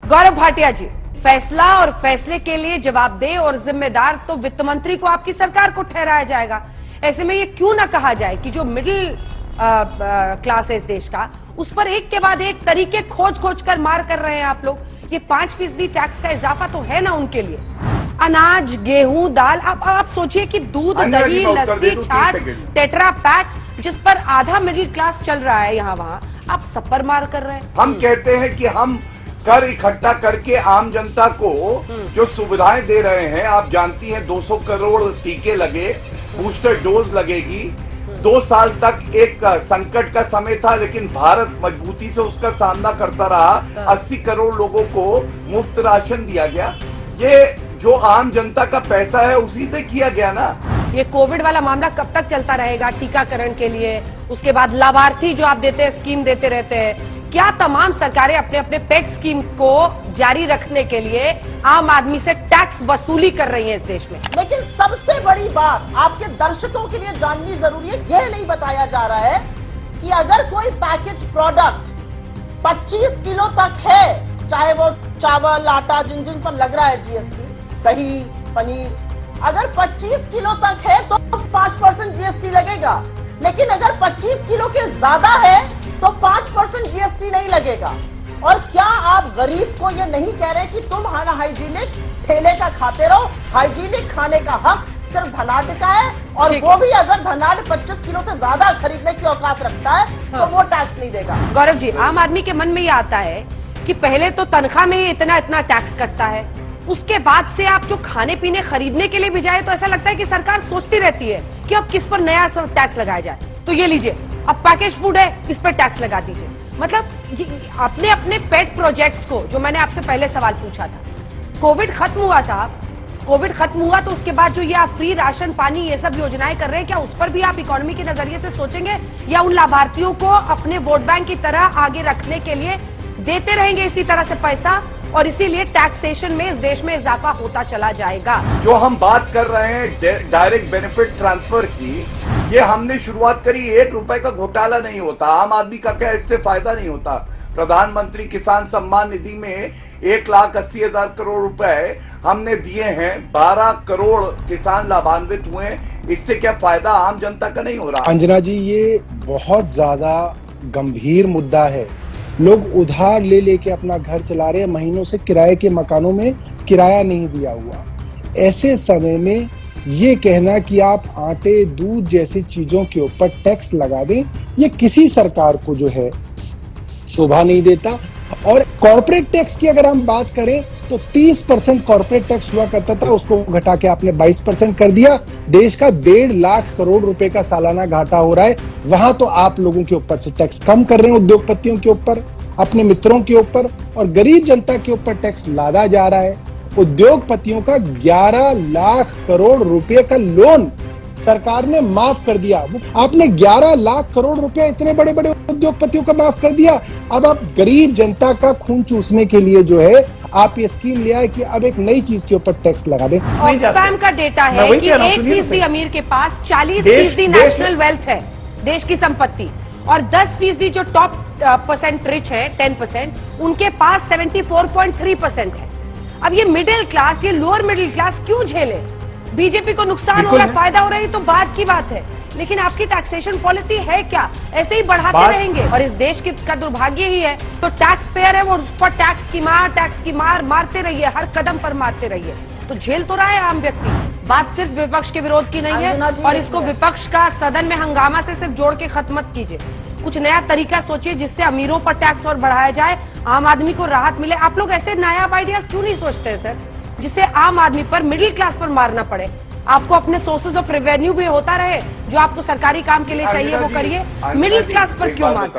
गौरव भाटिया जी, फैसला और फैसले के लिए जवाबदेह और जिम्मेदार तो वित्त मंत्री को आपकी सरकार को ठहराया जाएगा। ऐसे में ये क्यों ना कहा जाए कि जो मिडिल क्लास है इस देश का, उस पर एक के बाद एक तरीके खोज खोज कर मार कर रहे हैं आप लोग। ये 5% टैक्स का इजाफा तो है ना उनके लिए। अनाज, गेहूं, दाल, आप सोचिए कि दूध, दही, लस्सी, छाछ, टेट्रा पैक, जिस पर आधा मिडिल क्लास चल रहा है यहाँ वहाँ, आप सब पर मार कर रहे हैं। हम कहते हैं कि हम कर इकट्ठा करके आम जनता को जो सुविधाएं दे रहे हैं, आप जानती हैं 200 करोड़ टीके लगे, बूस्टर डोज लगेगी। 2 साल तक एक संकट का समय था, लेकिन भारत मजबूती से उसका सामना करता रहा। 80 करोड़ लोगों को मुफ्त राशन दिया गया। ये जो आम जनता का पैसा है उसी से किया गया ना। ये कोविड वाला मामला कब तक चलता रहेगा? टीकाकरण के लिए, उसके बाद लाभार्थी जो आप देते हैं, स्कीम देते रहते हैं। क्या तमाम सरकारें अपने अपने पेट स्कीम को जारी रखने के लिए आम आदमी से टैक्स वसूली कर रही है इस देश में? लेकिन सबसे बड़ी बात आपके दर्शकों के लिए जाननी जरूरी है, यह नहीं बताया जा रहा है कि अगर कोई पैकेज प्रोडक्ट 25 किलो तक है, चाहे वो चावल, आटा, जिन जिन पर लग रहा है जीएसटी, दही, पनीर, अगर 25 किलो तक है तो 5% जीएसटी लगेगा। लेकिन अगर 25 किलो के ज्यादा है तो 5% जीएसटी नहीं लगेगा। और क्या आप गरीब को ये नहीं कह रहे कि तुम हाइजीनिक ठेले का खाते रहो? हाइजीनिक खाने का हक सिर्फ धनाढ़ का है, और वो भी अगर धनाढ़ 25 किलो से ज्यादा खरीदने की औकात रखता है तो वो टैक्स नहीं देगा। गौरव जी, आम आदमी के मन में ये आता है कि पहले तो तनख्वाह में ही इतना इतना टैक्स कटता है, उसके बाद से आप जो खाने पीने खरीदने के लिए भी जाए तो ऐसा लगता है कि सरकार सोचती रहती है कि अब किस पर नया टैक्स लगाया जाए। तो ये लीजिए, अब पैकेज फूड है, इस पर टैक्स लगा दीजिए। मतलब अपने अपने पेट प्रोजेक्ट्स को, जो मैंने आपसे पहले सवाल पूछा था, कोविड खत्म हुआ साहब, कोविड खत्म हुआ तो उसके बाद जो ये आप फ्री राशन पानी ये सब योजनाएं कर रहे हैं, क्या उस पर भी आप इकोनॉमी के नजरिए से सोचेंगे, या उन लाभार्थियों को अपने वोट बैंक की तरह आगे रखने के लिए देते रहेंगे इसी तरह से पैसा, और इसीलिए टैक्सेशन में इस देश में इजाफा होता चला जाएगा? जो हम बात कर रहे हैं डायरेक्ट बेनिफिट ट्रांसफर की, ये हमने शुरुआत करी। 1 रुपए का घोटाला नहीं होता, आम आदमी का क्या इससे फायदा नहीं होता? प्रधानमंत्री किसान सम्मान निधि में 1,80,000 करोड़ रुपए हमने दिए हैं, 12 करोड़ किसान लाभान्वित हुए। इससे क्या फायदा आम जनता का नहीं हो रहा? अंजना जी, ये बहुत ज्यादा गंभीर मुद्दा है। लोग उधार ले लेके अपना घर चला रहे हैं, महीनों से किराए के मकानों में किराया नहीं दिया हुआ। ऐसे समय में ये कहना कि आप आटे, दूध जैसी चीजों के ऊपर टैक्स लगा दें, ये किसी सरकार को जो है शोभा नहीं देता। और कॉर्पोरेट टैक्स की अगर हम बात करें तो 30% कॉर्पोरेट टैक्स हुआ करता था, उसको घटा के आपने 22% कर दिया। देश का 1.5 लाख करोड़ रुपए का सालाना घाटा हो रहा है, वहां तो आप लोगों के ऊपर से टैक्स कम कर रहे हैं, उद्योगपतियों के ऊपर, अपने मित्रों के ऊपर, और गरीब जनता के ऊपर टैक्स लादा जा रहा है। उद्योगपतियों का 11 लाख करोड़ रुपए का लोन सरकार ने माफ कर दिया। आपने 11 लाख करोड़ रुपए इतने बड़े बड़े उद्योगपतियों का माफ कर दिया। अब आप गरीब जनता का खून चूसने के लिए जो है आप ये स्कीम ले आए कि अब एक नई चीज के ऊपर टैक्स लगा दें। ऑक्सफैम का डेटा है कि 1% अमीर के पास 40% नेशनल वेल्थ है, देश की संपत्ति, और 10% जो टॉप % रिच है, 10%, उनके पास 74.3% है। अब ये मिडिल क्लास, ये लोअर मिडिल क्लास क्यों झेले? बीजेपी को नुकसान हो रहा है, फायदा हो रहा है, तो बात की बात है, लेकिन आपकी टैक्सेशन पॉलिसी है क्या? ऐसे ही बढ़ाते रहेंगे। और इस देश का दुर्भाग्य ही है, तो टैक्स पेयर है वो, उस पर टैक्स की मार मारते रहिए, हर कदम पर मारते रहिए, तो झेल तो रहा है आम व्यक्ति। बात सिर्फ विपक्ष के विरोध की नहीं है, और इसको विपक्ष का सदन में हंगामा से सिर्फ जोड़ के खत्म मत कीजिए। कुछ नया तरीका सोचिए जिससे अमीरों पर टैक्स और बढ़ाया जाए, आम आदमी को राहत मिले। आप लोग ऐसे नायाब आइडियाज क्यों नहीं सोचते हैं सर, जिससे आम आदमी पर, मिडिल क्लास पर मारना पड़े? आपको अपने सोर्सेज ऑफ रेवेन्यू भी होता रहे, जो आपको सरकारी काम के लिए चाहिए वो करिए, मिडिल क्लास पर क्यों मार?